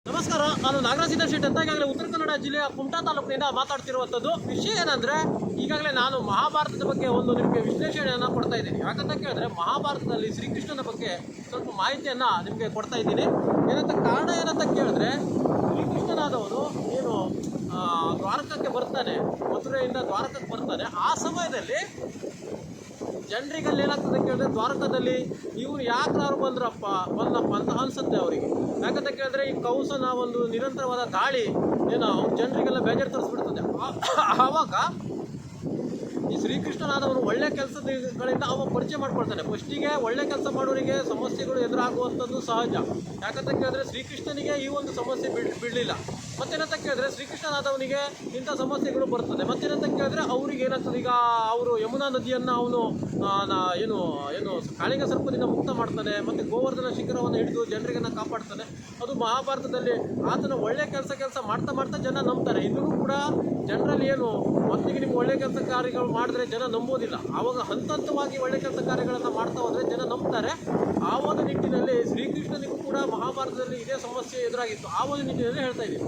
ನಮಸ್ಕಾರ, ನಾನು ನಾಗರಾಜ್ ಶೆಟ್ಟಿ ಅಂತ ಈಗಾಗಲೇ ಉತ್ತರ ಕನ್ನಡ ಜಿಲ್ಲೆಯ ಕುಮಟಾ ತಾಲೂಕಿನಿಂದ ಮಾತಾಡ್ತಿರುವಂಥದ್ದು. ವಿಷಯ ಏನಂದರೆ, ಈಗಾಗಲೇ ನಾನು ಮಹಾಭಾರತದ ಬಗ್ಗೆ ಒಂದು ನಿಮಗೆ ವಿಶ್ಲೇಷಣೆಯನ್ನು ಕೊಡ್ತಾ ಇದ್ದೀನಿ. ಯಾಕಂತ ಕೇಳಿದ್ರೆ, ಮಹಾಭಾರತದಲ್ಲಿ ಶ್ರೀಕೃಷ್ಣನ ಬಗ್ಗೆ ಸ್ವಲ್ಪ ಮಾಹಿತಿಯನ್ನು ನಿಮಗೆ ಕೊಡ್ತಾ ಇದ್ದೀನಿ. ಕಾರಣ ಏನಂತ ಕೇಳಿದ್ರೆ, ಶ್ರೀಕೃಷ್ಣನಾದವನು ಏನು ದ್ವಾರಕಕ್ಕೆ ಬರ್ತಾನೆ, ಮಥುರೆಯಿಂದ ದ್ವಾರಕಕ್ಕೆ ಬರ್ತಾನೆ. ಆ ಸಮಯದಲ್ಲಿ ಜನರಿಗಲ್ಲಿ ಏನಾಗ್ತದೆ ಕೇಳಿದ್ರೆ, ದ್ವಾರಕದಲ್ಲಿ ಇವ್ರು ಯಾರು ಬಂದಪ್ಪ ಅಂತ ಅನ್ಸುತ್ತೆ ಅವರಿಗೆ. ಯಾಕಂತ ಕೇಳಿದ್ರೆ, ಈ ಕೌಸನ ಒಂದು ನಿರಂತರವಾದ ದಾಳಿ ಏನೋ ಜನರಿಗೆಲ್ಲ ಬೇಜಾರು ತರಿಸ್ಬಿಡ್ತದೆ. ಆವಾಗ ಈ ಶ್ರೀಕೃಷ್ಣನಾದವನು ಒಳ್ಳೆ ಕೆಲಸಗಳಿಂದ ಅವ ಪರಿಚಯ ಮಾಡ್ಕೊಳ್ತಾನೆ. ಫಸ್ಟಿಗೆ ಒಳ್ಳೆ ಕೆಲಸ ಮಾಡೋರಿಗೆ ಸಮಸ್ಯೆಗಳು ಎದುರಾಗುವಂಥದ್ದು ಸಹಜ. ಯಾಕಂತ ಕೇಳಿದ್ರೆ, ಶ್ರೀಕೃಷ್ಣನಿಗೆ ಈ ಒಂದು ಸಮಸ್ಯೆ ಬಿಡಲಿಲ್ಲ. ಮತ್ತೇನಂತ ಕೇಳಿದ್ರೆ, ಶ್ರೀಕೃಷ್ಣನಾದವನಿಗೆ ಇಂಥ ಸಮಸ್ಯೆಗಳು ಬರ್ತದೆ. ಮತ್ತೇನಂತ ಕೇಳಿದ್ರೆ, ಅವ್ರಿಗೆ ಏನಾಗ್ತದೆ, ಈಗ ಅವರು ಯಮುನಾ ನದಿಯನ್ನು ಅವನು ಏನು ಏನು ಕಾಳಿಂಗ ಸರ್ಪದಿಂದ ಮುಕ್ತ ಮಾಡ್ತಾನೆ. ಮತ್ತು ಗೋವರ್ಧನ ಶಿಖರವನ್ನು ಹಿಡಿದು ಜನರಿಗನ್ನು ಕಾಪಾಡ್ತಾನೆ. ಅದು ಮಹಾಭಾರತದಲ್ಲಿ ಆತನ ಒಳ್ಳೆ ಕೆಲಸ ಮಾಡ್ತಾ ಜನ ನಂಬ್ತಾರೆ. ಇದನ್ನು ಕೂಡ ಜನರಲ್ಲಿ ಏನು ಮೊದಲಿಗೆ ನಿಮ್ಗೆ ಒಳ್ಳೆ ಕೆಲಸ ಕಾರ್ಯಗಳು ಮಾಡಿದ್ರೆ ಜನ ನಂಬೋದಿಲ್ಲ. ಆವಾಗ ಹಂತವಾಗಿ ಒಳ್ಳೆ ಕೆಲಸ ಕಾರ್ಯಗಳನ್ನು ಮಾಡ್ತಾ ಹೋದರೆ ಜನ ನಂಬ್ತಾರೆ. ಆ ಒಂದು ನಿಟ್ಟಿನಲ್ಲಿ ಶ್ರೀಕೃಷ್ಣನಿಗೂ ಕೂಡ ಮಹಾಭಾರತದಲ್ಲಿ ಇದೇ ಸಮಸ್ಯೆ ಎದುರಾಗಿತ್ತು. ಆ ಒಂದು ನಿಟ್ಟಿನಲ್ಲಿ ಹೇಳ್ತಾ ಇದ್ದೀನಿ.